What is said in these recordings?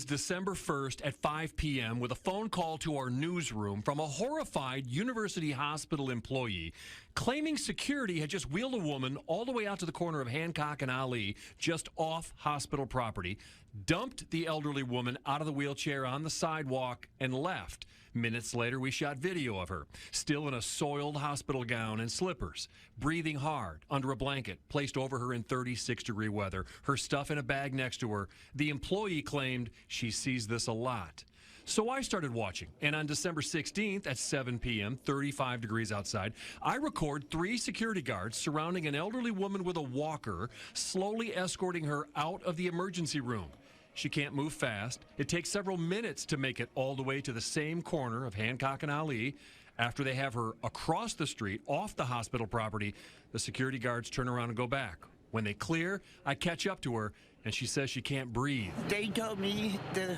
begins December 1st at 5 p.m. with a phone call to our newsroom from a horrified University Hospital employee claiming security had just wheeled a woman all the way out to the corner of Hancock and Ali, just off hospital property, dumped the elderly woman out of the wheelchair on the sidewalk, and left. Minutes later, we shot video of her, still in a soiled hospital gown and slippers, breathing hard under a blanket placed over her in 36-degree weather, her stuff in a bag next to her. The employee claimed she sees this a lot. So I started watching, and on December 16th at 7 p.m., 35 degrees outside, I record 3 security guards surrounding an elderly woman with a walker, slowly escorting her out of the emergency room. She can't move fast. It takes several minutes to make it all the way to the same corner of Hancock and Ali. After they have her across the street, off the hospital property, the security guards turn around and go back. When they clear, I catch up to her, and she says she can't breathe. They told me that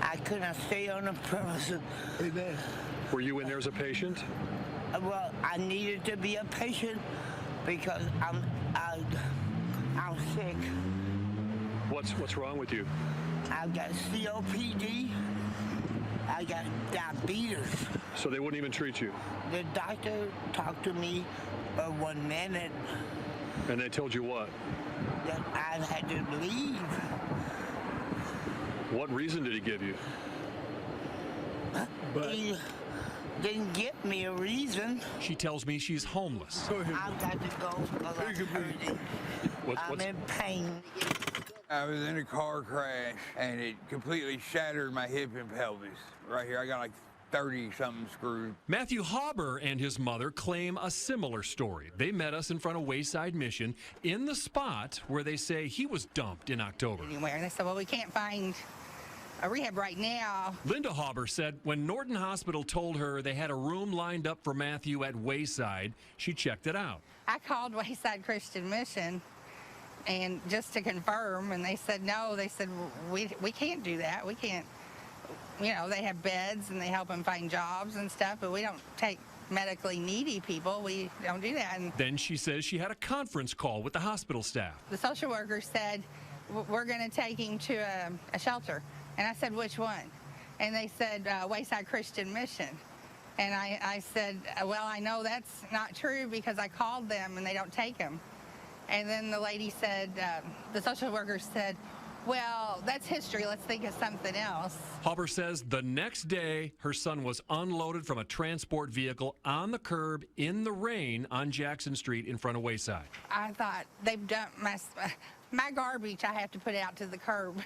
I couldn't stay on the premises. Amen. Were you in there as a patient? Well, I needed to be a patient because I'm sick. What's wrong with you? I got COPD. I got diabetes. So they wouldn't even treat you? The doctor talked to me for 1 minute. And they told you what? That I had to leave. What reason did he give you? He didn't give me a reason. She tells me she's homeless. I've got to go because I'm hurting. I'm in pain. I was in a car crash, and it completely shattered my hip and pelvis. Right here, I got like 30-something screwed. Matthew Hauber and his mother claim a similar story. They met us in front of Wayside Mission in the spot where they say he was dumped in October. Anywhere. And they said, well, we can't find a rehab right now. Linda Hauber said when Norton Hospital told her they had a room lined up for Matthew at Wayside, she checked it out. I called Wayside Christian Mission and just to confirm, and they said no. They said we can't do that. We can't. You know, they have beds and they help them find jobs and stuff, but we don't take medically needy people. We don't do that. And then she says she had a conference call with the hospital staff. the social worker said, we're going to take him to a shelter. And I said, which one? And they said, Wayside Christian Mission. And I said, well, I know that's not true because I called them and they don't take him. And then the lady said, the social worker said, well, that's history. Let's think of something else. Hauber says the next day, her son was unloaded from a transport vehicle on the curb in the rain on Jackson Street in front of Wayside. I thought they've dumped my garbage. I have to put out to the curb.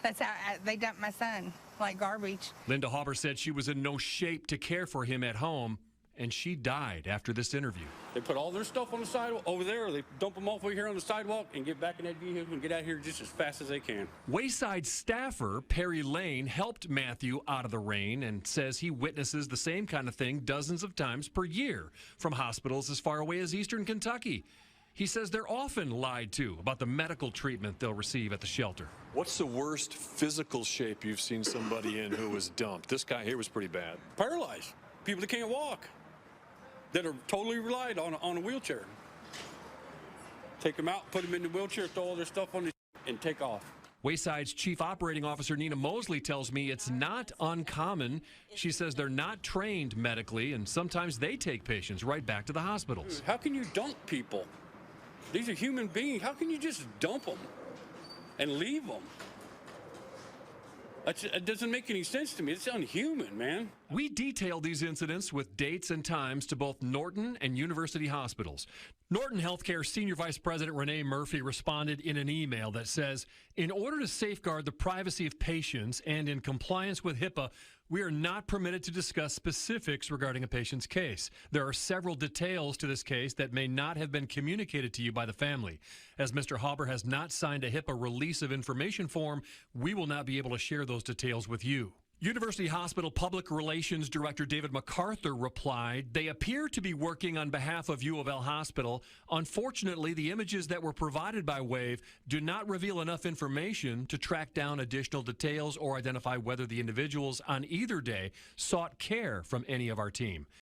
That's how they dumped my son, like garbage. Linda Hauber said she was in no shape to care for him at home, and she died after this interview. They put all their stuff on the sidewalk over there. They dump them off over here on the sidewalk and get back in that vehicle and get out here just as fast as they can. Wayside staffer Perry Lane helped Matthew out of the rain and says he witnesses the same kind of thing dozens of times per year from hospitals as far away as eastern Kentucky. He says they're often lied to about the medical treatment they'll receive at the shelter. What's the worst physical shape you've seen somebody in who was dumped? This guy here was pretty bad. Paralyzed. People that can't walk. That are totally relied on a wheelchair. Take them out, put them in the wheelchair, throw all their stuff on the and take off. Wayside's Chief Operating Officer Nina Mosley tells me it's not uncommon. She says they're not trained medically, and sometimes they take patients right back to the hospitals. How can you dump people? These are human beings. How can you just dump them and leave them? It doesn't make any sense to me. It's unhuman, man. We detailed these incidents with dates and times to both Norton and University hospitals. Norton Healthcare Senior Vice President Renee Murphy responded in an email that says, in order to safeguard the privacy of patients and in compliance with HIPAA, we are not permitted to discuss specifics regarding a patient's case. There are several details to this case that may not have been communicated to you by the family. As Mr. Hauber has not signed a HIPAA release of information form, we will not be able to share those details with you. University Hospital Public Relations Director David MacArthur replied, they appear to be working on behalf of U of L Hospital. Unfortunately, the images that were provided by WAVE do not reveal enough information to track down additional details or identify whether the individuals on either day sought care from any of our team.